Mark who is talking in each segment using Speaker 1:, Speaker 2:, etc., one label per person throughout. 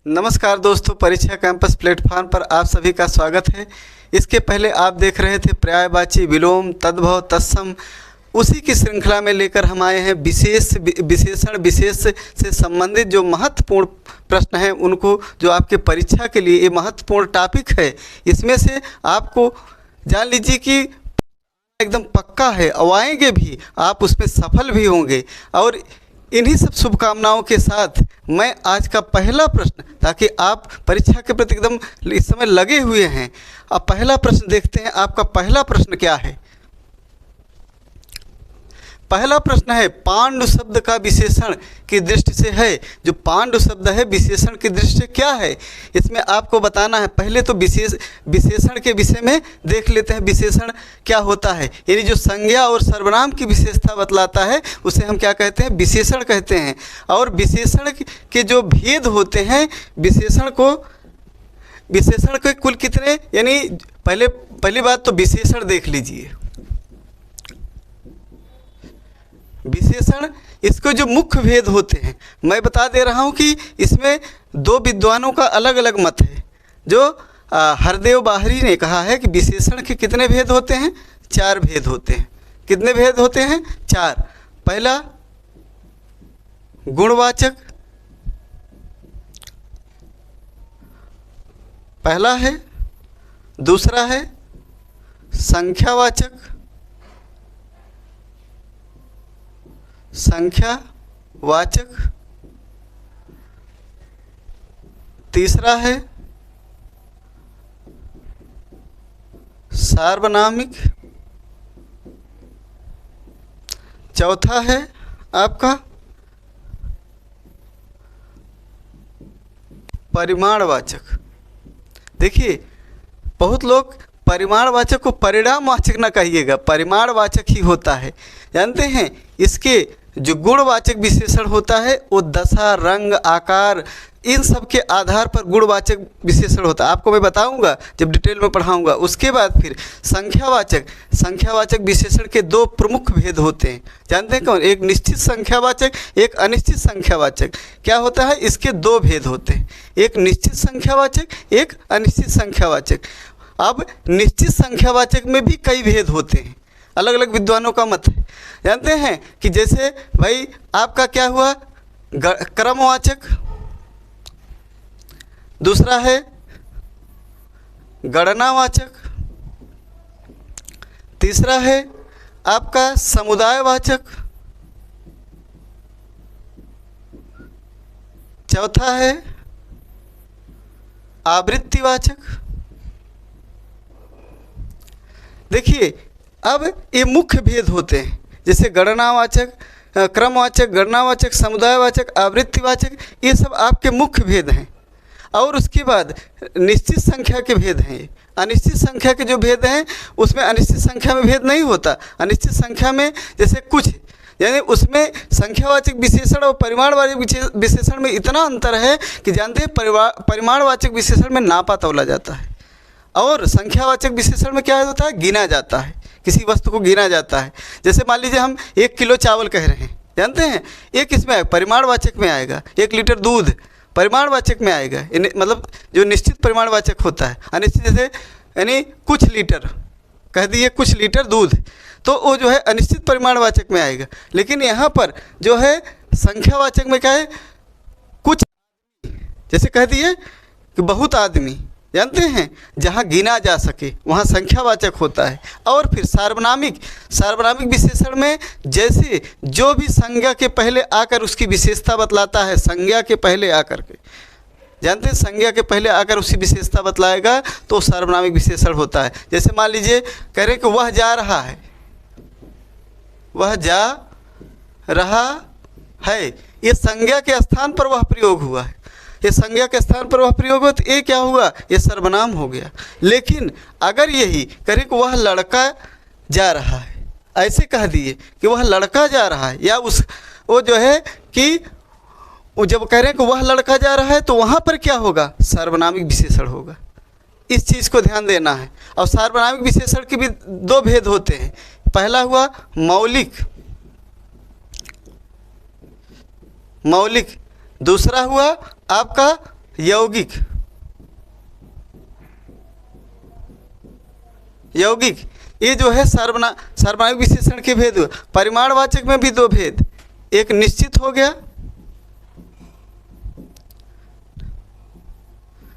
Speaker 1: नमस्कार दोस्तों, परीक्षा कैंपस प्लेटफॉर्म पर आप सभी का स्वागत है। इसके पहले आप देख रहे थे पर्यायवाची, विलोम, तद्भव, तत्सम। उसी की श्रृंखला में लेकर हम आए हैं विशेषण विशेष से संबंधित जो महत्वपूर्ण प्रश्न हैं उनको, जो आपके परीक्षा के लिए ये महत्वपूर्ण टॉपिक है। इसमें से आपको जान लीजिए कि एकदम पक्का है और आएंगे भी, आप उसमें सफल भी होंगे। और इन्हीं सब शुभकामनाओं के साथ मैं आज का पहला प्रश्न, ताकि आप परीक्षा के प्रति एकदम इस समय लगे हुए हैं, अब पहला प्रश्न देखते हैं। आपका पहला प्रश्न क्या है? पहला प्रश्न है, पांडु शब्द का विशेषण की दृष्टि से है। जो पांडु शब्द है विशेषण की दृष्टि से क्या है, इसमें आपको बताना है। पहले तो विशेषण के विषय में देख लेते हैं। विशेषण क्या होता है? यानी जो संज्ञा और सर्वनाम की विशेषता बतलाता है उसे हम क्या कहते हैं? विशेषण कहते हैं। और विशेषण के जो भेद होते हैं, विशेषण के कुल कितने, यानी पहली बात तो विशेषण देख लीजिए। विशेषण, इसको जो मुख्य भेद होते हैं मैं बता दे रहा हूँ कि इसमें दो विद्वानों का अलग अलग मत है। जो हरदेव बाहरी ने कहा है कि विशेषण के कितने भेद होते हैं? 4 भेद होते हैं। कितने भेद होते हैं? 4। पहला गुणवाचक, पहला है। दूसरा है संख्यावाचक, तीसरा है सार्वनामिक, चौथा है आपका परिमाणवाचक। देखिए, बहुत लोग परिमाणवाचक को परिणामवाचक न कहिएगा, परिमाणवाचक ही होता है। जानते हैं, इसके जो गुणवाचक विशेषण होता है वो दशा, रंग, आकार, इन सब के आधार पर गुणवाचक विशेषण होता है। आपको मैं बताऊंगा जब डिटेल में पढ़ाऊंगा। उसके बाद फिर संख्यावाचक विशेषण के 2 प्रमुख भेद होते हैं। जानते हैं कौन? एक निश्चित संख्यावाचक, एक अनिश्चित संख्यावाचक। क्या होता है? इसके 2 भेद होते हैं, एक निश्चित संख्यावाचक, एक अनिश्चित संख्यावाचक। अब निश्चित संख्यावाचक में भी कई भेद होते हैं, अलग अलग विद्वानों का मत है। जानते हैं कि जैसे भाई आपका क्या हुआ? क्रमवाचक, दूसरा है गणनावाचक, तीसरा है आपका समुदायवाचक, चौथा है आवृत्तिवाचक। देखिए, अब ये मुख्य भेद होते हैं। जैसे गणनावाचक, क्रमवाचक, गणनावाचक, समुदायवाचक, आवृत्तिवाचक, ये सब आपके मुख्य भेद हैं। और उसके बाद निश्चित संख्या के भेद हैं। अनिश्चित संख्या के जो भेद हैं उसमें अनिश्चित संख्या में भेद नहीं होता। अनिश्चित संख्या में जैसे कुछ, यानी उसमें संख्यावाचक विशेषण और परिमाणवाचक विशेषण में इतना अंतर है कि जानते हैं परिमाणवाचक विशेषण में नापा तौला जाता है, और संख्यावाचक विशेषण में क्या होता है? गिना जाता है, किसी वस्तु को गिना जाता है। जैसे मान लीजिए हम 1 किलो चावल कह रहे हैं, जानते हैं, एक इसमें परिमाणवाचक में आएगा। 1 लीटर दूध परिमाणवाचक में आएगा, मतलब जो निश्चित परिमाणवाचक होता है। अनिश्चित जैसे यानी कुछ लीटर कह दिए, कुछ लीटर दूध, तो वो जो है अनिश्चित परिमाणवाचक में आएगा। लेकिन यहाँ पर जो है संख्यावाचक में क्या है? कुछ, जैसे कह दिए कि बहुत आदमी। जानते हैं, जहाँ गिना जा सके वहाँ संख्यावाचक होता है। और फिर सार्वनामिक विशेषण में जैसे जो भी संज्ञा के पहले आकर उसकी विशेषता बतलाता है, संज्ञा के पहले आकर के, जानते हैं, संज्ञा के पहले आकर उसकी विशेषता बतलाएगा तो सार्वनामिक विशेषण होता है। जैसे मान लीजिए कह रहे कि वह जा रहा है, वह जा रहा है, ये संज्ञा के स्थान पर वह प्रयोग हुआ है। ये संज्ञा के स्थान पर वह प्रयोग हो तो ये क्या हुआ? ये सर्वनाम हो गया। लेकिन अगर यही करें कि वह लड़का जा रहा है, ऐसे कह दिए कि वह लड़का जा रहा है, या वो जो है कि वो जब कह रहे हैं कि वह लड़का जा रहा है तो वहाँ पर क्या होगा? सार्वनामिक विशेषण होगा। इस चीज़ को ध्यान देना है। और सार्वनामिक विशेषण के भी 2 भेद होते हैं। पहला हुआ मौलिक, दूसरा हुआ आपका यौगिक, यौगिक ये जो है सार्वनामिक विशेषण के भेद हुए। परिमाणवाचक में भी दो भेद, एक निश्चित हो गया,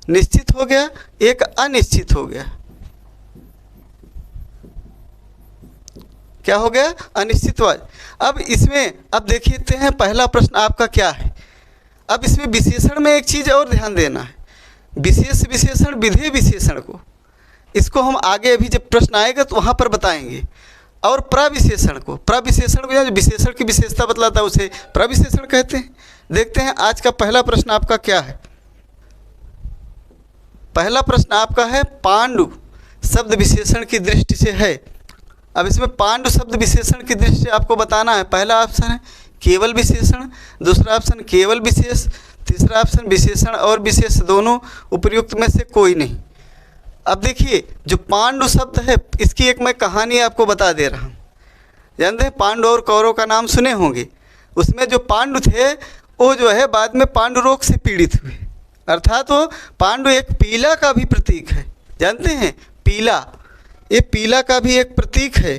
Speaker 1: निश्चित हो गया, एक अनिश्चित हो गया। क्या हो गया? अनिश्चितवाचक। अब इसमें अब देखते हैं पहला प्रश्न आपका क्या है। अब इसमें विशेषण में एक चीज़ और ध्यान देना है, विशेष विशेषण विधेय विशेषण को, इसको हम आगे अभी जब प्रश्न आएगा तो वहाँ पर बताएंगे। और प्रविशेषण को, प्रविशेषण को जो विशेषण की विशेषता बतलाता है उसे प्रविशेषण कहते हैं। देखते हैं आज का पहला प्रश्न आपका क्या है। पहला प्रश्न आपका है पांडु शब्द विशेषण की दृष्टि से है। अब इसमें पांडु शब्द विशेषण की दृष्टि से आपको बताना है। पहला ऑप्शन है केवल विशेषण, दूसरा ऑप्शन केवल विशेष, तीसरा ऑप्शन विशेषण और विशेष दोनों, उपर्युक्त में से कोई नहीं। अब देखिए जो पांडु शब्द है इसकी एक मैं कहानी आपको बता दे रहा हूँ। जानते हैं पांडु और कौरव का नाम सुने होंगे। उसमें जो पांडु थे वो जो है बाद में पांडु रोग से पीड़ित हुए, अर्थात वो पांडु एक पीला का भी प्रतीक है। जानते हैं पीला, ये पीला का भी एक प्रतीक है।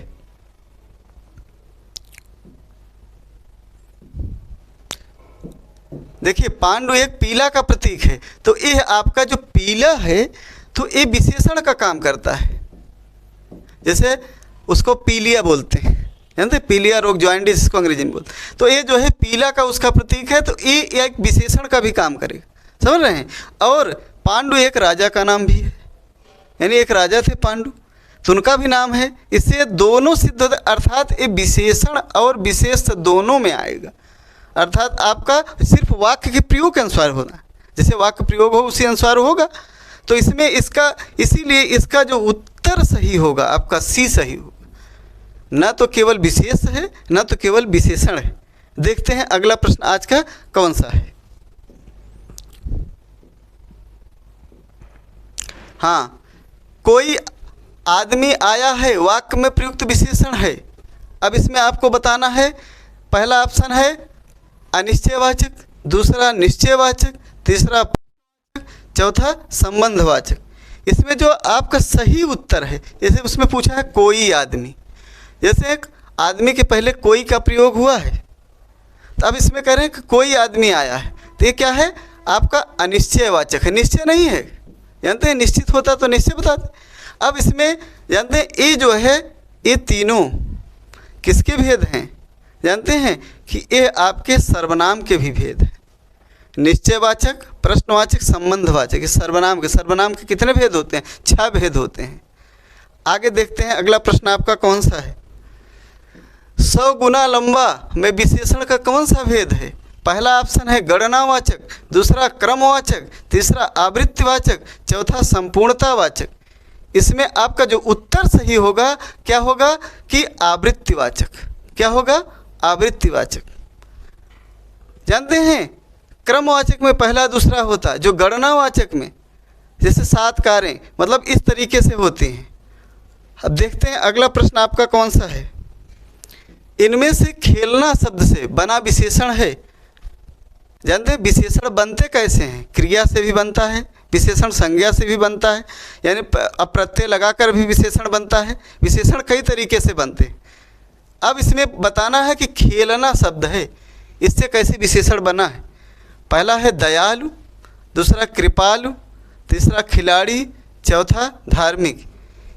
Speaker 1: देखिए पांडु एक पीला का प्रतीक है, तो ये आपका जो पीला है तो ये विशेषण का काम करता है। जैसे उसको पीलिया बोलते हैं, जानते हैं पीलिया रोग, जॉइंडिस इसको अंग्रेजी में बोलते हैं। तो ये जो है पीला का उसका प्रतीक है, तो ये एक विशेषण का भी काम करेगा, समझ रहे हैं। और पांडु एक राजा का नाम भी है, यानी एक राजा थे पांडु, तो उनका भी नाम है। इससे दोनों सिद्ध होते, अर्थात ये विशेषण और विशेष दोनों में आएगा। अर्थात आपका सिर्फ वाक्य के प्रयोग के अनुसार होना, जैसे वाक्य प्रयोग हो उसी अनुसार होगा। तो इसमें इसका, इसीलिए इसका जो उत्तर सही होगा आपका सी सही होगा, ना तो केवल विशेष है ना तो केवल विशेषण है। देखते हैं अगला प्रश्न आज का कौन सा है। हाँ, कोई आदमी आया है वाक्य में प्रयुक्त विशेषण है। अब इसमें आपको बताना है, पहला ऑप्शन है अनिश्चयवाचक, दूसरा निश्चयवाचक, तीसरा चौथा संबंधवाचक। इसमें जो आपका सही उत्तर है, जैसे उसमें पूछा है कोई आदमी, जैसे एक आदमी के पहले कोई का प्रयोग हुआ है, तो अब इसमें कह रहे हैं कि कोई आदमी आया है, तो ये क्या है आपका अनिश्चयवाचक है, निश्चय नहीं है। जानते हैं निश्चित होता तो निश्चय बताते। अब इसमें जानते हैं ये जो है ये तीनों किसके भेद हैं? जानते हैं कि ये आपके सर्वनाम के भी भेद हैं। निश्चयवाचक, प्रश्नवाचक, संबंधवाचक। इस सर्वनाम के कितने भेद होते हैं? 6 भेद होते हैं। आगे देखते हैं अगला प्रश्न आपका कौन सा है। 100 गुना लंबा में विशेषण का कौन सा भेद है? पहला ऑप्शन है गणनावाचक, दूसरा क्रमवाचक, तीसरा आवृत्तिवाचक, चौथा संपूर्णतावाचक। इसमें आपका जो उत्तर सही होगा क्या होगा कि आवृत्तिवाचक। क्या होगा? आवृत्तिवाचक। जानते हैं क्रमवाचक में पहला दूसरा होता है, जो गणनावाचक में जैसे 7 कारें, मतलब इस तरीके से होती हैं। अब देखते हैं अगला प्रश्न आपका कौन सा है। इनमें से खेलना शब्द से बना विशेषण है। जानते हैं विशेषण बनते कैसे हैं? क्रिया से भी बनता है, विशेषण संज्ञा से भी बनता है, यानी प्रत्यय लगाकर भी विशेषण बनता है। विशेषण कई तरीके से बनते हैं। अब इसमें बताना है कि खेलना शब्द है, इससे कैसे विशेषण बना है। पहला है दयालु, दूसरा कृपालु, तीसरा खिलाड़ी, चौथा धार्मिक।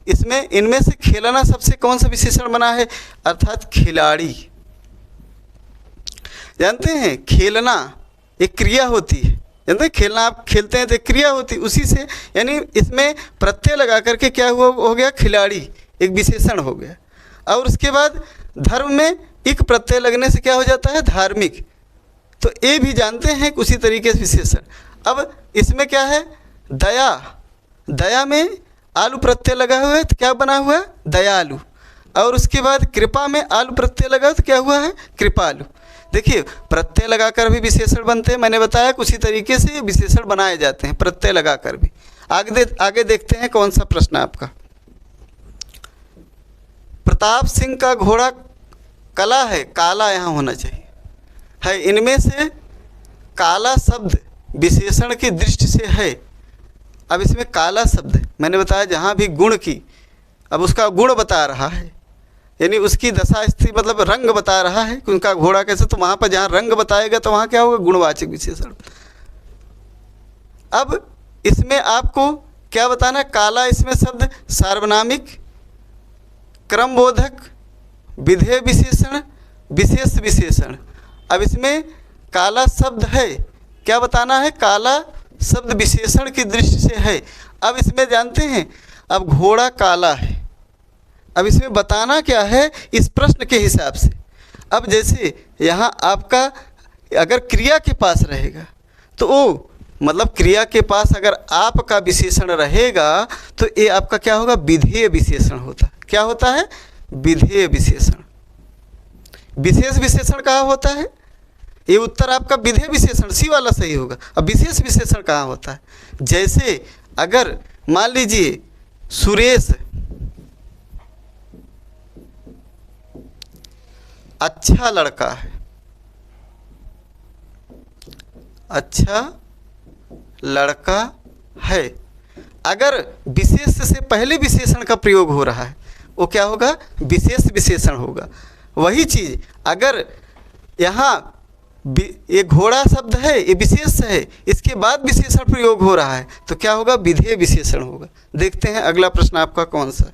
Speaker 1: इसमें इनमें से खेलना सबसे कौन सा विशेषण बना है? अर्थात खिलाड़ी। जानते हैं खेलना एक क्रिया होती है। जानते हैं खेलना, आप खेलते हैं तो एक क्रिया होती है, उसी से यानी इसमें प्रत्यय लगा करके क्या हुआ हो गया? खिलाड़ी एक विशेषण हो गया। और उसके बाद धर्म में एक प्रत्यय लगने से क्या हो जाता है? धार्मिक। तो ये भी जानते हैं उसी तरीके से विशेषण। अब इसमें क्या है? दया, दया में आलू प्रत्यय लगा हुआ है तो क्या बना हुआ है? दयालु। और उसके बाद कृपा में आलू प्रत्यय लगा तो क्या हुआ है? कृपालु। देखिए प्रत्यय लगाकर भी विशेषण बनते हैं, मैंने बताया उसी तरीके से विशेषण बनाए जाते हैं प्रत्यय लगाकर भी। आगे देखते हैं कौन सा प्रश्न आपका। प्रताप सिंह का घोड़ा कला है, काला यहाँ होना चाहिए है। इनमें से काला शब्द विशेषण की दृष्टि से है। अब इसमें काला शब्द मैंने बताया जहाँ भी गुण की, अब उसका गुण बता रहा है, यानी उसकी दशा स्थिति मतलब रंग बता रहा है कि उनका घोड़ा कैसे, तो वहाँ पर जहाँ रंग बताएगा तो वहाँ क्या होगा, गुणवाचक विशेषण। अब इसमें आपको क्या बताना है, काला इसमें शब्द सार्वनामिक, क्रमबोधक, विधेय विशेषण, विशेष विशेषण। अब इसमें काला शब्द है, क्या बताना है, काला शब्द विशेषण की दृष्टि से है। अब इसमें जानते हैं, अब घोड़ा काला है, अब इसमें बताना क्या है इस प्रश्न के हिसाब से। अब जैसे यहाँ आपका अगर क्रिया के पास रहेगा तो वो मतलब क्रिया के पास अगर आपका विशेषण रहेगा तो ये आपका क्या होगा, विधेय विशेषण होता है। क्या होता है, विधेय विशेषण। विशेष विशेषण कहाँ होता है, ये उत्तर आपका विधेय विशेषण सी वाला सही होगा। अब विशेष विशेषण कहाँ होता है, जैसे अगर मान लीजिए सुरेश अच्छा लड़का है, अच्छा लड़का है, अगर विशेष से पहले विशेषण का प्रयोग हो रहा है वो क्या होगा, विशेष विशेषण होगा। वही चीज़ अगर यहाँ ये घोड़ा शब्द है, ये विशेष है, इसके बाद विशेषण प्रयोग हो रहा है तो क्या होगा, विधेय विशेषण होगा। देखते हैं अगला प्रश्न आपका कौन सा।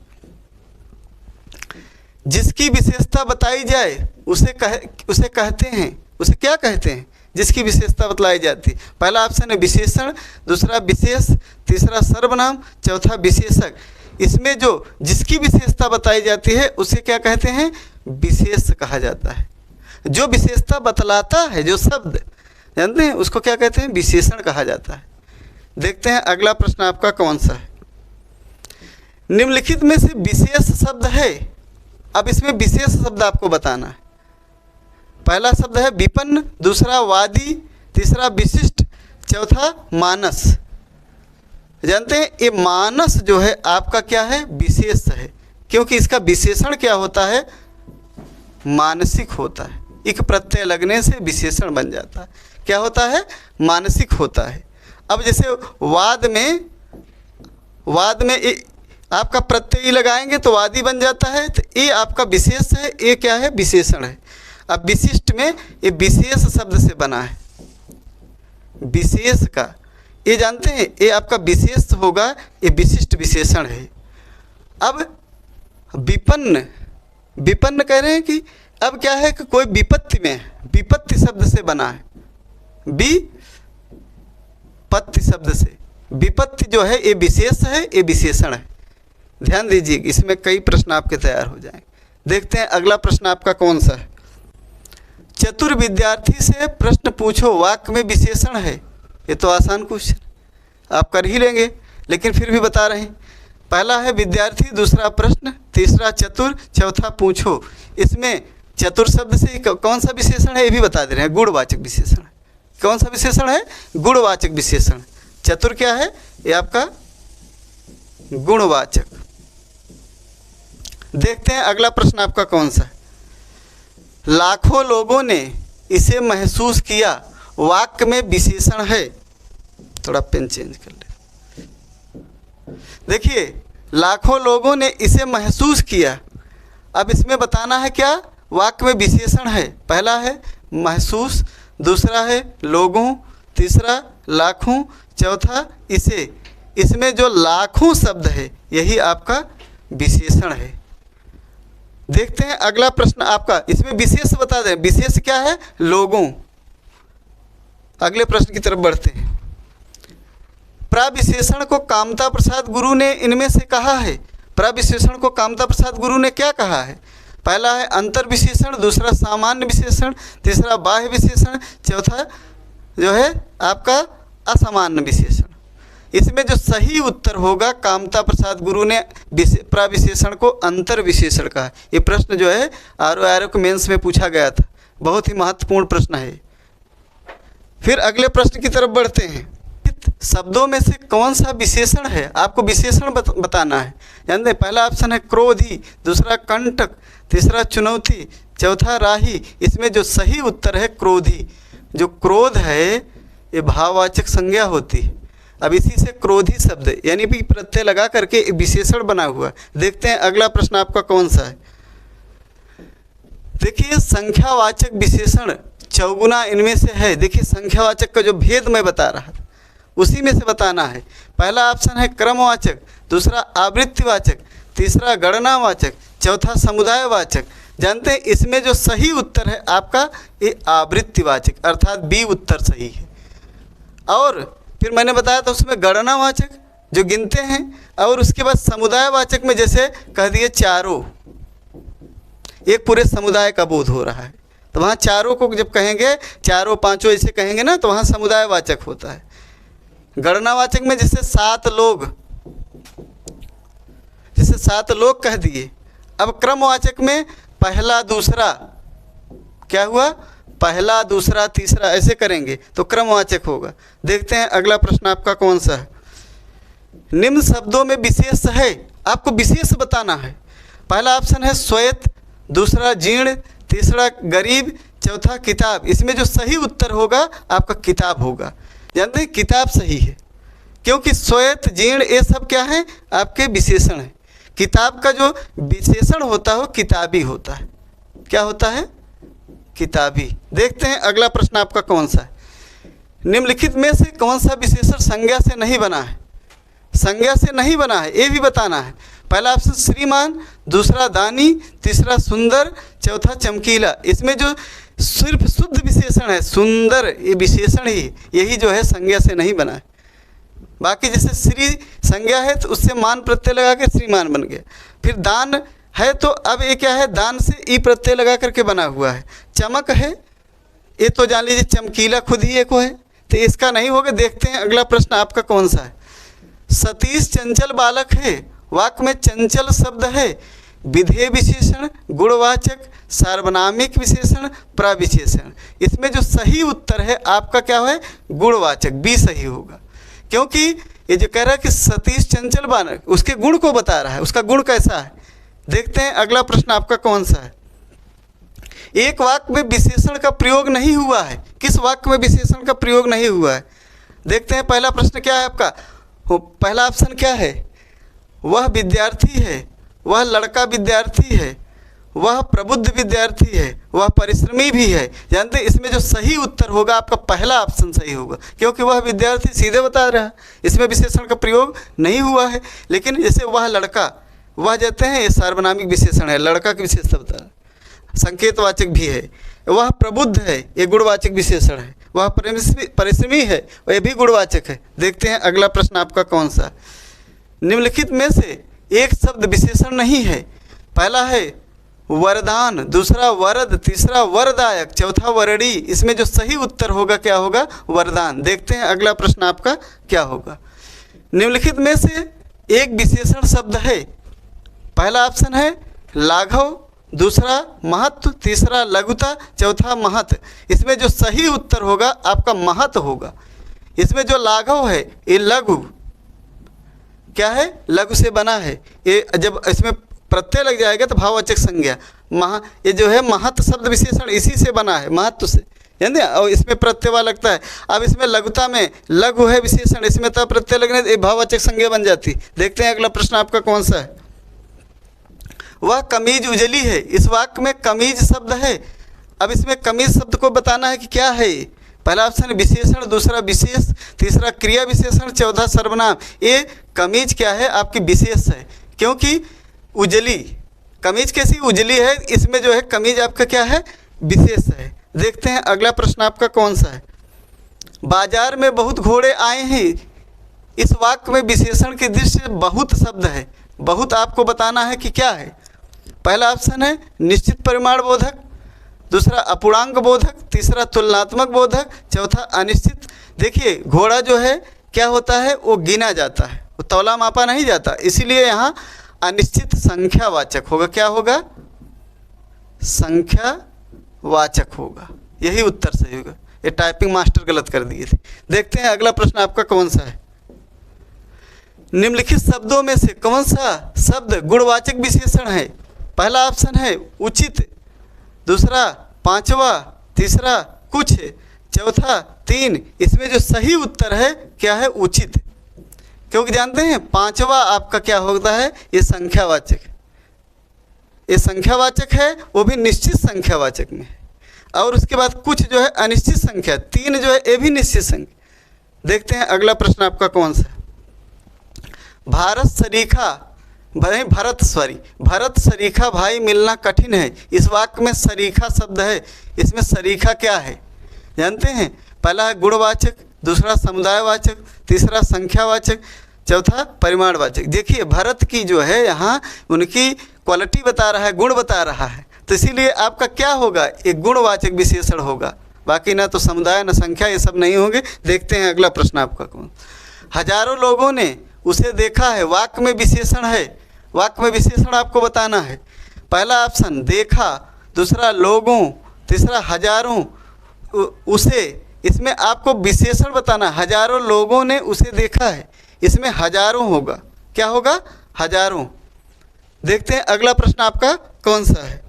Speaker 1: जिसकी विशेषता बताई जाए उसे कहते हैं, उसे क्या कहते हैं, जिसकी विशेषता बतलाई जाती है। पहला ऑप्शन है विशेषण, दूसरा विशेष, तीसरा सर्वनाम, चौथा विशेषक। इसमें जो जिसकी विशेषता बताई जाती है उसे क्या कहते हैं, विशेष कहा जाता है। जो विशेषता बतलाता है, जो शब्द जानते हैं उसको क्या कहते हैं, विशेषण कहा जाता है। देखते हैं अगला प्रश्न आपका कौन सा है। निम्नलिखित में से विशेष शब्द है, अब इसमें विशेष शब्द आपको बताना है। पहला शब्द है विपन्न, दूसरा वादी, तीसरा विशिष्ट, चौथा मानस। जानते हैं ये मानस जो है आपका क्या है, विशेष है, क्योंकि इसका विशेषण क्या होता है, मानसिक होता है। इक प्रत्यय लगने से विशेषण बन जाता है, क्या होता है, मानसिक होता है। अब जैसे वाद में आपका प्रत्यय लगाएंगे तो वादी बन जाता है, तो ये आपका विशेष है, ये क्या है, विशेषण है। अब विशिष्ट में ये विशेष शब्द से बना है, विशेष का, ये जानते हैं ये आपका विशेष होगा, ये विशिष्ट विशेषण है। अब विपन्न कह रहे हैं कि अब क्या है कि कोई विपत्ति में, विपत्ति शब्द से बना है, विपत्ति शब्द से। विपत्ति जो है ये विशेष है, ये विशेषण है। ध्यान दीजिए, इसमें कई प्रश्न आपके तैयार हो जाएंगे। देखते हैं अगला प्रश्न आपका कौन सा है। चतुर विद्यार्थी से प्रश्न पूछो, वाक्य में विशेषण है। ये तो आसान क्वेश्चन आप कर ही लेंगे, लेकिन फिर भी बता रहे हैं। पहला है विद्यार्थी, दूसरा प्रश्न, तीसरा चतुर, चौथा पूछो। इसमें चतुर शब्द से कौन सा विशेषण है ये भी बता दे रहे हैं, गुणवाचक विशेषण है। कौन सा विशेषण है, गुणवाचक विशेषण। चतुर क्या है, ये आपका गुणवाचक। देखते हैं अगला प्रश्न आपका कौन सा है। लाखों लोगों ने इसे महसूस किया, वाक्य में विशेषण है। थोड़ा पेन चेंज कर ले। देखिए लाखों लोगों ने इसे महसूस किया, अब इसमें बताना है क्या, वाक्य में विशेषण है। पहला है महसूस, दूसरा है लोगों, तीसरा लाखों, चौथा इसे। इसमें जो लाखों शब्द है यही आपका विशेषण है। देखते हैं अगला प्रश्न आपका, इसमें विशेष बता दें, विशेष क्या है, लोगों। अगले प्रश्न की तरफ बढ़ते हैं। प्रविशेषण को कामता प्रसाद गुरु ने इनमें से कहा है। प्रविशेषण को कामता प्रसाद गुरु ने क्या कहा है। पहला है अंतर विशेषण, दूसरा सामान्य विशेषण, तीसरा बाह्य विशेषण, चौथा जो है आपका असामान्य विशेषण। इसमें जो सही उत्तर होगा, कामता प्रसाद गुरु ने प्रविशेषण को अंतर विशेषण कहा। ये प्रश्न जो है आरओ के मेंस में पूछा गया था, बहुत ही महत्वपूर्ण प्रश्न है। फिर अगले प्रश्न की तरफ बढ़ते हैं। शब्दों में से कौन सा विशेषण है, आपको विशेषण बताना है। जानते हैं पहला ऑप्शन है क्रोधी, दूसरा कंटक, तीसरा चुनौती, चौथा राही। इसमें जो सही उत्तर है क्रोधी। जो क्रोध है ये भाववाचक संज्ञा होती है। अब इसी से क्रोधी शब्द यानी भी प्रत्यय लगा करके एक विशेषण बना हुआ है। देखते हैं अगला प्रश्न आपका कौन सा है। देखिए संख्यावाचक विशेषण चौगुना इनमें से है। देखिए संख्यावाचक का जो भेद मैं बता रहा था उसी में से बताना है। पहला ऑप्शन है क्रमवाचक, दूसरा आवृत्तिवाचक, तीसरा गणनावाचक, चौथा समुदायवाचक। जानते हैं इसमें जो सही उत्तर है आपका ये आवृत्तिवाचक अर्थात बी उत्तर सही है। और फिर मैंने बताया था उसमें गणनावाचक जो गिनते हैं, और उसके बाद समुदायवाचक में जैसे कह दिए चारों, एक पूरे समुदाय का बोध हो रहा है तो वहाँ चारों को जब कहेंगे, चारों पांचों ऐसे कहेंगे ना, तो वहाँ समुदायवाचक होता है। गणनावाचक में जैसे 7 लोग, जैसे 7 लोग कह दिए। अब क्रमवाचक में पहला दूसरा, क्या हुआ, पहला दूसरा तीसरा ऐसे करेंगे तो क्रमवाचक होगा। देखते हैं अगला प्रश्न आपका कौन सा है। निम्न शब्दों में विशेष है, आपको विशेष बताना है। पहला ऑप्शन है श्वेत, दूसरा जीर्ण, तीसरा गरीब, चौथा किताब। इसमें जो सही उत्तर होगा आपका किताब होगा। जानते हैं किताब सही है क्योंकि श्वेत जीर्ण ये सब क्या है आपके विशेषण है। किताब का जो विशेषण होता है वो किताबी होता है। क्या होता है, किताबी। देखते हैं अगला प्रश्न आपका कौन सा है। निम्नलिखित में से कौन सा विशेषण संज्ञा से नहीं बना है। संज्ञा से नहीं बना है ये भी बताना है। पहला ऑप्शन श्रीमान, दूसरा दानी, तीसरा सुंदर, चौथा चमकीला। इसमें जो सिर्फ शुद्ध विशेषण है सुंदर, ये विशेषण ही यही जो है संज्ञा से नहीं बना है। बाकी जैसे श्री संज्ञा है तो उससे मान प्रत्यय लगा के श्रीमान बन गया। फिर दान है तो अब ये क्या है, दान से ई प्रत्यय लगा करके बना हुआ है। चमक है ये तो जान लीजिए चमकीला खुद ही एक है तो इसका नहीं होगा। देखते हैं अगला प्रश्न आपका कौन सा है। सतीश चंचल बालक है, वाक्य में चंचल शब्द है, विधेय विशेषण, गुणवाचक, सार्वनामिक विशेषण, प्रविशेषण। इसमें जो सही उत्तर है आपका क्या है, गुणवाचक, बी सही होगा। क्योंकि ये जो कह रहा है कि सतीश चंचल बालक, उसके गुण को बता रहा है, उसका गुण कैसा है। देखते हैं अगला प्रश्न आपका कौन सा है। एक वाक्य में विशेषण का प्रयोग नहीं हुआ है, किस वाक्य में विशेषण का प्रयोग नहीं हुआ है। देखते हैं पहला प्रश्न क्या है आपका। पहला ऑप्शन क्या है, वह विद्यार्थी है, वह लड़का विद्यार्थी है, वह प्रबुद्ध विद्यार्थी है, वह परिश्रमी भी है। जानते हैं इसमें जो सही उत्तर होगा आपका पहला ऑप्शन सही होगा क्योंकि वह विद्यार्थी सीधे बता रहा है, इसमें विशेषण का प्रयोग नहीं हुआ है। लेकिन जैसे वह लड़का, वह कहते हैं ये सार्वनामिक विशेषण है, लड़का की विशेषता बता रहा है, संकेतवाचक भी है। वह प्रबुद्ध है ये गुणवाचक विशेषण है, वह परिश्रमी है वह भी गुणवाचक है। देखते हैं अगला प्रश्न आपका कौन सा। निम्नलिखित में से एक शब्द विशेषण नहीं है। पहला है वरदान, दूसरा वरद, तीसरा वरदायक, चौथा वरडी। इसमें जो सही उत्तर होगा क्या होगा, वरदान। देखते हैं अगला प्रश्न आपका क्या होगा। निम्नलिखित में से एक विशेषण शब्द है। पहला ऑप्शन है लाघव, दूसरा महत्व, तीसरा लघुता, चौथा महत। इसमें जो सही उत्तर होगा आपका महत होगा। इसमें जो लाघव है ये लघु क्या है, लघु से बना है। ये जब इसमें प्रत्यय लग जाएगा तो भाववाचक संज्ञा ये जो है महत शब्द विशेषण इसी से बना है, महत्व से, जानते हैं। और इसमें प्रत्यय लगता है। अब इसमें लघुता में लघु है विशेषण, इसमें तब प्रत्यय लगने ये भाववाचक संज्ञा बन जाती। देखते हैं अगला प्रश्न आपका कौन सा है। वह कमीज उजली है, इस वाक्य में कमीज शब्द है। अब इसमें कमीज शब्द को बताना है कि क्या है। पहला ऑप्शन विशेषण, दूसरा विशेष, तीसरा क्रिया विशेषण, चौथा सर्वनाम। ये कमीज क्या है आपकी विशेष है क्योंकि उजली, कमीज कैसी उजली है, इसमें जो है कमीज आपका क्या है, विशेष है। देखते हैं अगला प्रश्न आपका कौन सा है। बाजार में बहुत घोड़े आए हैं, इस वाक्य में विशेषण की दृष्टि से बहुत शब्द है। बहुत आपको बताना है कि क्या है। पहला ऑप्शन है निश्चित परिमाण बोधक, दूसरा अपूर्णांक बोधक, तीसरा तुलनात्मक बोधक, चौथा अनिश्चित। देखिए घोड़ा जो है क्या होता है, वो गिना जाता है, वो तौला मापा नहीं जाता, इसीलिए यहाँ अनिश्चित संख्यावाचक होगा। क्या होगा, संख्यावाचक होगा। यही उत्तर सही होगा। ये टाइपिंग मास्टर गलत कर दिए थे। देखते हैं अगला प्रश्न आपका कौन सा है। निम्नलिखित शब्दों में से कौन सा शब्द गुणवाचक विशेषण है। पहला ऑप्शन है उचित, दूसरा पांचवा, तीसरा कुछ, चौथा 3, इसमें जो सही उत्तर है क्या है? उचित। क्योंकि जानते हैं पांचवा आपका क्या होता है? ये संख्यावाचक। ये संख्यावाचक है, वो भी निश्चित संख्यावाचक में है। और उसके बाद कुछ जो है अनिश्चित संख्या, 3 जो है ये भी निश्चित संख्या। देखते हैं अगला प्रश्न आपका कौन सा? भरत सरीखा भाई मिलना कठिन है। इस वाक्य में सरीखा शब्द है, इसमें सरीखा क्या है जानते हैं? पहला है गुणवाचक, दूसरा समुदायवाचक, तीसरा संख्यावाचक, चौथा परिमाणवाचक। देखिए भरत की जो है यहाँ उनकी क्वालिटी बता रहा है, गुण बता रहा है, तो इसीलिए आपका क्या होगा? एक गुणवाचक विशेषण होगा, बाकी ना तो समुदाय ना संख्या, ये सब नहीं होंगे। देखते हैं अगला प्रश्न आपका कौन? हजारों लोगों ने उसे देखा है, वाक्य में विशेषण है, वाक्य में विशेषण आपको बताना है। पहला ऑप्शन देखा, दूसरा लोगों, तीसरा हजारों, उसे, इसमें आपको विशेषण बताना। हजारों लोगों ने उसे देखा है, इसमें हजारों होगा, क्या होगा? हजारों। देखते हैं अगला प्रश्न आपका कौन सा है?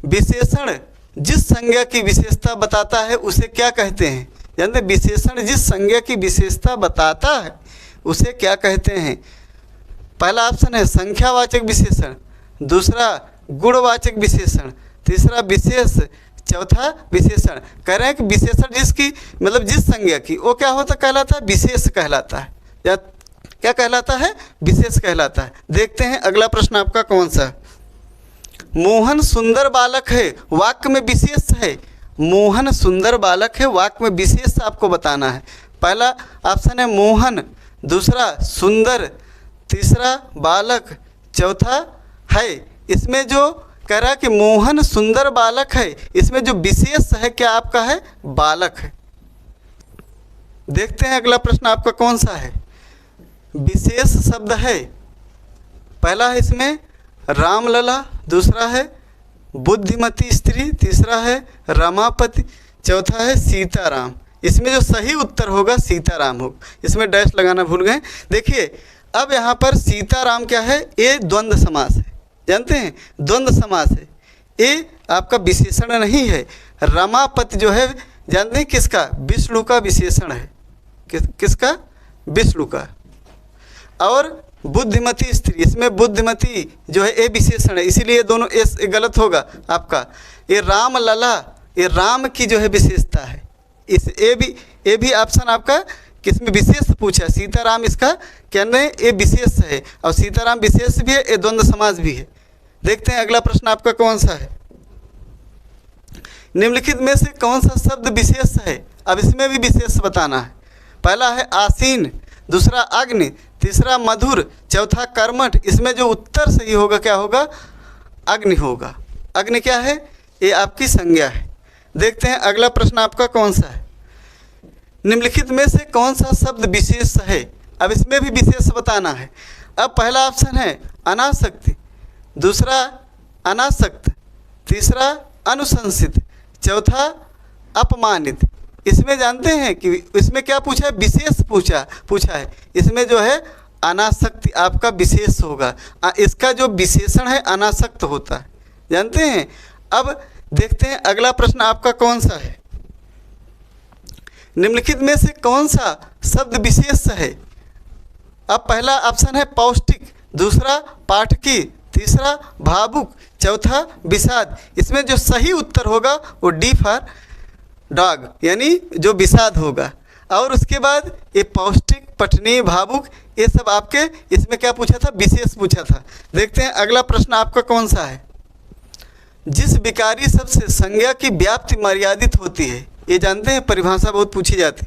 Speaker 1: विशेषण जिस संज्ञा की विशेषता बताता है उसे क्या कहते हैं? जानते हैं विशेषण जिस संज्ञा की विशेषता बताता है उसे क्या कहते हैं? पहला ऑप्शन है संख्यावाचक विशेषण, दूसरा गुणवाचक विशेषण, तीसरा विशेष, चौथा विशेषण। कह रहे हैं कि विशेषण जिसकी मतलब जिस संज्ञा की, वो क्या होता कहलाता है? विशेष कहलाता है, या क्या कहलाता है? विशेष कहलाता है। देखते हैं अगला प्रश्न आपका कौन सा? मोहन सुंदर बालक है, वाक्य में विशेष है। मोहन सुंदर बालक है, वाक्य में विशेष आपको बताना है। पहला ऑप्शन है मोहन, दूसरा सुंदर, तीसरा बालक, चौथा है। इसमें जो कह रहा है कि मोहन सुंदर बालक है, इसमें जो विशेष है क्या आपका है? बालक है। देखते हैं अगला प्रश्न आपका कौन सा है? विशेष शब्द है, पहला है इसमें रामलला, दूसरा है बुद्धिमती स्त्री, तीसरा है रमापति, चौथा है सीताराम। इसमें जो सही उत्तर होगा सीताराम होगा, इसमें डैश लगाना भूल गए। देखिए अब यहाँ पर सीताराम क्या है? ये द्वंद्व समास है, जानते हैं द्वंद्व समास है, ये आपका विशेषण नहीं है। रमापति जो है जानते हैं किसका? विष्णु का विशेषण है। किसका? विष्णु का। और बुद्धिमती स्त्री, इसमें बुद्धिमती जो है ये विशेषण है, इसीलिए दोनों ये गलत होगा आपका। ये राम लला, ये राम की जो है विशेषता है। इस ये भी ऑप्शन आपका किसमें विशेष पूछा? सीताराम इसका क्या नहीं? ये विशेष है, और सीताराम विशेष भी है, ये द्वंद्व समास भी है। देखते हैं अगला प्रश्न आपका कौन सा है? निम्नलिखित में से कौन सा शब्द विशेष है? अब इसमें भी विशेष बताना है। पहला है आसीन, दूसरा अग्नि, तीसरा मधुर, चौथा कर्मठ। इसमें जो उत्तर सही होगा क्या होगा? अग्नि होगा। अग्नि क्या है? ये आपकी संज्ञा है। देखते हैं अगला प्रश्न आपका कौन सा है? निम्नलिखित में से कौन सा शब्द विशेष है? अब इसमें भी विशेष बताना है। अब पहला ऑप्शन है अनासक्ति, दूसरा अनासक्त, तीसरा अनुशंसित, चौथा अपमानित। इसमें जानते हैं कि इसमें क्या पूछा है? विशेष पूछा है। इसमें जो है अनासक्ति आपका विशेष होगा, इसका जो विशेषण है अनासक्त होता है, जानते हैं। अब देखते हैं अगला प्रश्न आपका कौन सा है? निम्नलिखित में से कौन सा शब्द विशेष है? अब पहला ऑप्शन है पौष्टिक, दूसरा पाठकी, तीसरा भावुक, चौथा विषाद। इसमें जो सही उत्तर होगा वो डी फॉर डॉग, यानी जो विषाद होगा। और उसके बाद ये पौष्टिक, पठनीय, भावुक, ये सब आपके इसमें क्या पूछा था? विशेष पूछा था। देखते हैं अगला प्रश्न आपका कौन सा है? जिस विकारी शब्द से संज्ञा की व्याप्ति मर्यादित होती है, ये जानते हैं परिभाषा बहुत पूछी जाती।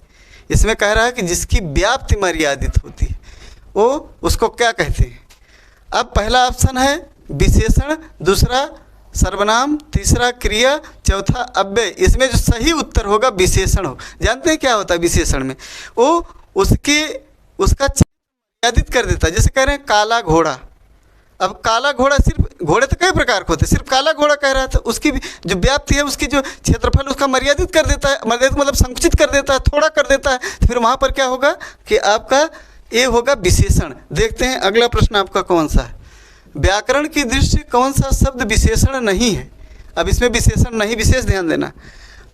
Speaker 1: इसमें कह रहा है कि जिसकी व्याप्ति मर्यादित होती है वो उसको क्या कहते हैं? अब पहला ऑप्शन है विशेषण, दूसरा सर्वनाम, तीसरा क्रिया, चौथा अव्यय। इसमें जो सही उत्तर होगा विशेषण हो। जानते हैं क्या होता है विशेषण में? वो उसका मर्यादित कर देता है। जैसे कह रहे हैं काला घोड़ा। अब काला घोड़ा, सिर्फ घोड़े तो कई प्रकार के होते हैं, सिर्फ काला घोड़ा कह रहा था, उसकी भी जो व्याप्ति है, उसकी जो क्षेत्रफल उसका मर्यादित कर देता है। मर्यादित मतलब संकुचित कर देता है, थोड़ा कर देता है। तो फिर वहाँ पर क्या होगा कि आपका ये होगा विशेषण। देखते हैं अगला प्रश्न आपका कौन सा है? व्याकरण की दृष्टि से कौन सा शब्द विशेषण नहीं है? अब इसमें विशेषण नहीं, विशेष ध्यान देना।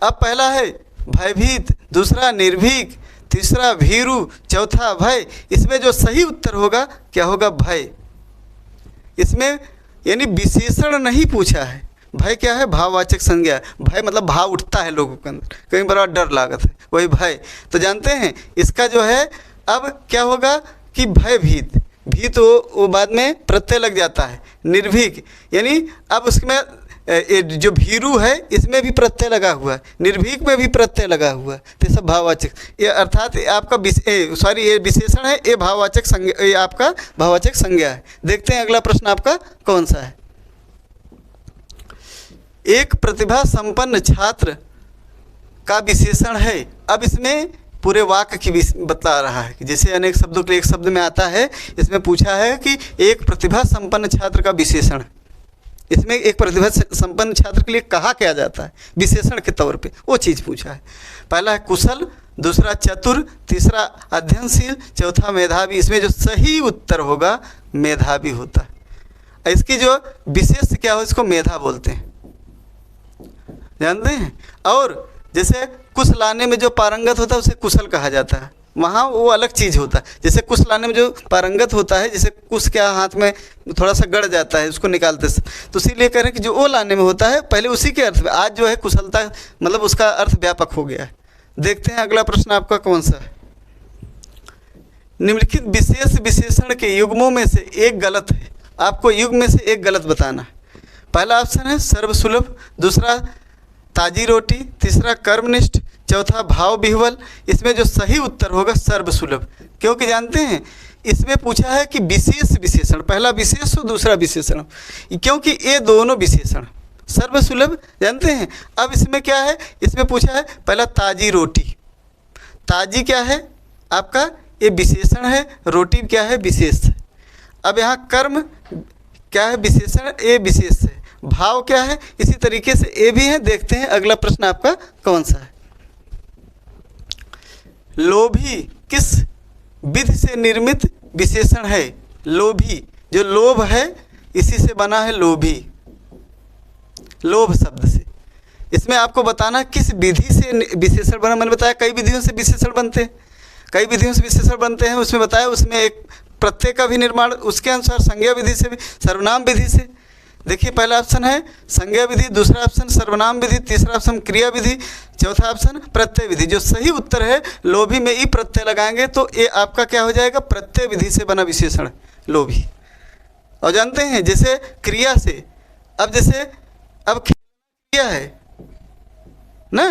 Speaker 1: अब पहला है भयभीत, दूसरा निर्भीक, तीसरा भीरु, चौथा भय। इसमें जो सही उत्तर होगा क्या होगा? भय। इसमें यानी विशेषण नहीं पूछा है। भय क्या है? भाववाचक संज्ञा। भय मतलब भाव उठता है लोगों के अंदर, कई बार डर लागत है, वही भय। तो जानते हैं इसका जो है अब क्या होगा कि भयभीत, भीत वो बाद में प्रत्यय लग जाता है। निर्भीक यानी अब उसमें जो भीरु है इसमें भी प्रत्यय लगा हुआ है, निर्भीक में भी प्रत्यय लगा हुआ है। तो सब भाववाचक, ये अर्थात आपका ये विशेषण है, ये भाववाचक संज्ञा, ये आपका भाववाचक संज्ञा है। देखते हैं अगला प्रश्न आपका कौन सा है। एक प्रतिभा संपन्न छात्र का विशेषण है। अब इसमें पूरे वाक्य की बता रहा है कि जैसे अनेक शब्दों के लिए एक शब्द में आता है, इसमें पूछा है कि एक प्रतिभा संपन्न छात्र का विशेषण। इसमें एक प्रतिभा संपन्न छात्र के लिए कहा क्या जाता है विशेषण के तौर पे, वो चीज़ पूछा है। पहला है कुशल, दूसरा चतुर, तीसरा अध्ययनशील, चौथा मेधावी। इसमें जो सही उत्तर होगा मेधावी होता है। इसकी जो विशेष क्या हो इसको मेधा बोलते हैं, जानते हैं। और जैसे कुश लाने में जो पारंगत होता है उसे कुशल कहा जाता है, वहाँ वो अलग चीज़ होता है। जैसे कुश लाने में जो पारंगत होता है, जैसे कुश क्या हाथ में थोड़ा सा गड़ जाता है उसको निकालते से, तो इसीलिए कह रहे हैं कि जो वो लाने में होता है पहले उसी के अर्थ में, आज जो है कुशलता मतलब उसका अर्थ व्यापक हो गया है। देखते हैं अगला प्रश्न आपका कौन सा है। निम्नलिखित विशेष विशेषण के युग्मों में से एक गलत है। आपको युग्म में से एक गलत बताना है। पहला ऑप्शन है सर्वसुलभ, दूसरा ताजी रोटी, तीसरा कर्मनिष्ठ, चौथा भाव विह्वल। इसमें जो सही उत्तर होगा सर्वसुलभ, क्योंकि जानते हैं इसमें पूछा है कि विशेष विशेषण, पहला विशेष हो दूसरा विशेषण, क्योंकि ये दोनों विशेषण सर्वसुलभ जानते हैं। अब इसमें क्या है, इसमें पूछा है पहला ताजी रोटी। ताजी क्या है आपका, ये विशेषण है, रोटी क्या है विशेष है। अब यहाँ कर्म क्या है विशेषण, ये विशेष है। भाव क्या है, इसी तरीके से ये भी है। देखते हैं अगला प्रश्न आपका कौन सा है। लोभी किस विधि से निर्मित विशेषण है? लोभी, जो लोभ है इसी से बना है लोभी, लोभ शब्द से। इसमें आपको बताना किस विधि से विशेषण बना। मैंने बताया कई विधियों से विशेषण बनते हैं, कई विधियों से विशेषण बनते हैं। उसमें बताया उसमें एक प्रत्यय का भी निर्माण उसके अनुसार संज्ञा विधि से भी, सर्वनाम विधि से। देखिए पहला ऑप्शन है संज्ञा विधि, दूसरा ऑप्शन सर्वनाम विधि, तीसरा ऑप्शन क्रिया विधि, चौथा ऑप्शन प्रत्यय विधि। जो सही उत्तर है लोभी में ई प्रत्यय लगाएंगे तो ये आपका क्या हो जाएगा, प्रत्यय विधि से बना विशेषण लोभी। और जानते हैं जैसे क्रिया से, अब जैसे अब क्रिया है ना,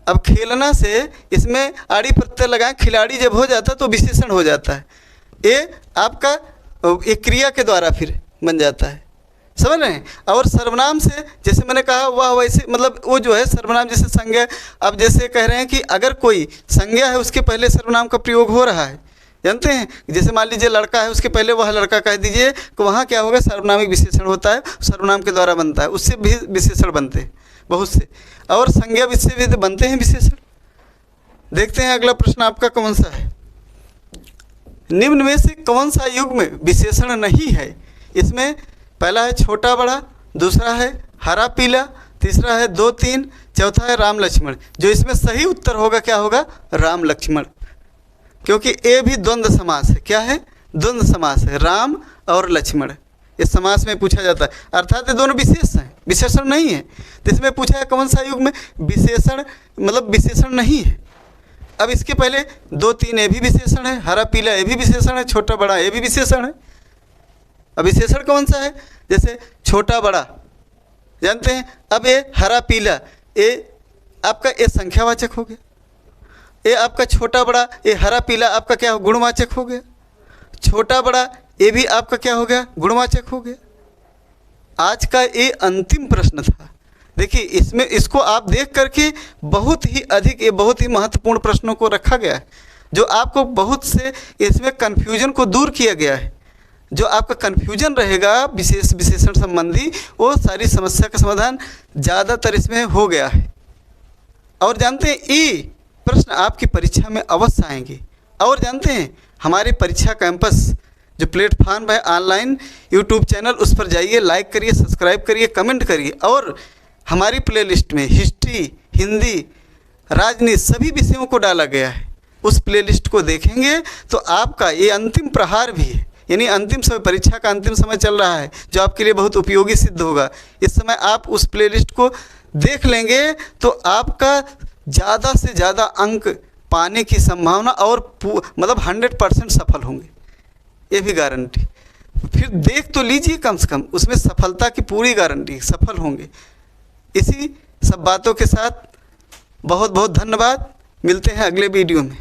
Speaker 1: अब खेलना से इसमें आड़ी प्रत्यय लगाएं, खिलाड़ी जब हो जाता तो विशेषण हो जाता है। ये आपका एक क्रिया के द्वारा फिर बन जाता है, समझ रहे हैं। और सर्वनाम से जैसे मैंने कहा वह वैसे मतलब वो जो है सर्वनाम जैसे संज्ञा। अब जैसे कह रहे हैं कि अगर कोई संज्ञा है उसके पहले सर्वनाम का प्रयोग हो रहा है, जानते हैं जैसे मान लीजिए लड़का है उसके पहले वह लड़का कह दीजिए तो वहाँ क्या होगा सर्वनामिक विशेषण होता है, सर्वनाम के द्वारा बनता है, उससे भी विशेषण बनते हैं बहुत से, और संज्ञा से भी बनते हैं विशेषण। देखते हैं अगला प्रश्न आपका कौन सा है। निम्न में से कौन सा युग्म विशेषण नहीं है? इसमें पहला है छोटा बड़ा, दूसरा है हरा पीला, तीसरा है 2 3, चौथा है राम लक्ष्मण। जो इसमें सही उत्तर होगा क्या होगा, राम लक्ष्मण, क्योंकि ये भी द्वंद्व समास है। क्या है, द्वंद्व समास है, राम और लक्ष्मण इस समास में पूछा जाता है, अर्थात ये दोनों विशेष हैं, विशेषण नहीं है। तो इसमें पूछा है कौन सा युग्म विशेषण मतलब विशेषण नहीं है। अब इसके पहले 2 3 ये भी विशेषण है, हरा पीला ये भी विशेषण है, छोटा बड़ा ये भी विशेषण है। अब विशेषण कौन सा है, जैसे छोटा बड़ा जानते हैं, अब ये हरा पीला ये आपका ये संख्यावाचक हो गया, ये आपका छोटा बड़ा ये हरा पीला आपका क्या हो, गुणवाचक हो गया। छोटा बड़ा ये भी आपका क्या हो गया, गुणवाचक हो गया। आज का ये अंतिम प्रश्न था। देखिए इसमें इसको आप देख करके बहुत ही अधिक ये बहुत ही महत्वपूर्ण प्रश्नों को रखा गया है, जो आपको बहुत से इसमें कन्फ्यूजन को दूर किया गया है। जो आपका कन्फ्यूजन रहेगा विशेष विशेषण संबंधी वो सारी समस्या का समाधान ज़्यादातर इसमें हो गया है। और जानते हैं ये प्रश्न आपकी परीक्षा में अवश्य आएंगे। और जानते हैं हमारे परीक्षा कैंपस जो प्लेटफॉर्म है ऑनलाइन यूट्यूब चैनल, उस पर जाइए, लाइक करिए, सब्सक्राइब करिए, कमेंट करिए। और हमारी प्लेलिस्ट में हिस्ट्री, हिंदी, राजनीति सभी विषयों को डाला गया है। उस प्लेलिस्ट को देखेंगे तो आपका ये अंतिम प्रहार भी है, यानी अंतिम समय, परीक्षा का अंतिम समय चल रहा है, जो आपके लिए बहुत उपयोगी सिद्ध होगा। इस समय आप उस प्लेलिस्ट को देख लेंगे तो आपका ज़्यादा से ज़्यादा अंक पाने की संभावना और मतलब 100% सफल होंगे, ये भी गारंटी। फिर देख तो लीजिए कम से कम, उसमें सफलता की पूरी गारंटी, सफल होंगे। इसी सब बातों के साथ बहुत बहुत धन्यवाद। मिलते हैं अगले वीडियो में।